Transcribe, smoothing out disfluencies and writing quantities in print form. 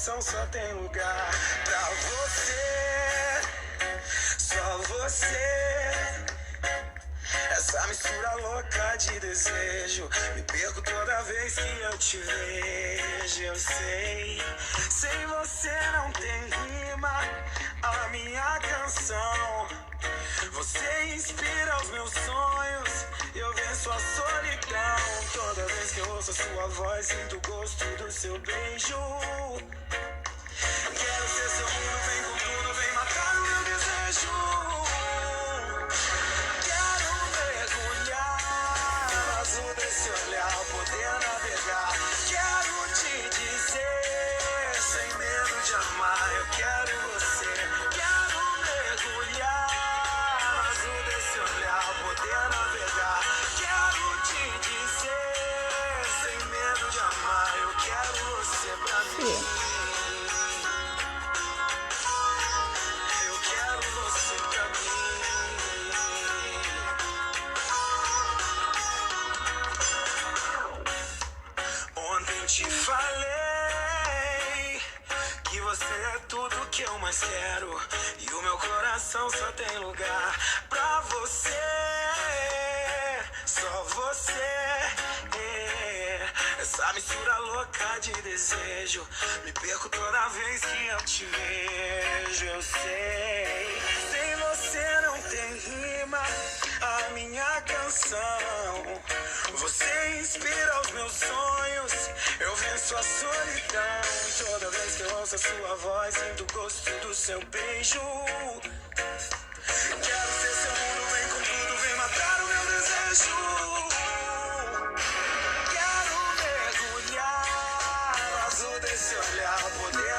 coração só tem lugar pra você, só você. Essa mistura louca de desejo, me perco toda vez que eu te vejo. Eu sei, sem você não tem rima a minha canção. Você inspira os meus sonhos, eu venço a solidão. Toda vez que eu ouço a sua voz, sinto o gosto do seu beijo. Quero ser seu mundo, vem com tudo, vem matar o meu desejo. Quero mergulhar no azul desse olhar, poder navegar. Quero te dizer, sem medo de amar, eu quero você. Quero mergulhar no azul desse olhar, poder navegar. Quero te dizer, sem medo de amar, eu quero você pra mim. Eu quero você pra mim. Ontem te falei que você é tudo que eu mais quero, e o meu coração só tem lugar pra você, só você. Essa mistura louca de desejo, me perco toda vez que eu te vejo. Eu sei, sem você não tem rima a minha canção. Você inspira os meus sonhos, eu venço a solidão. Toda vez que eu ouço a sua voz, sinto o gosto do seu beijo. Quero ser seu mundo, vem com tudo, vem matar o meu desejo. Quero mergulhar no azul desse olhar, poder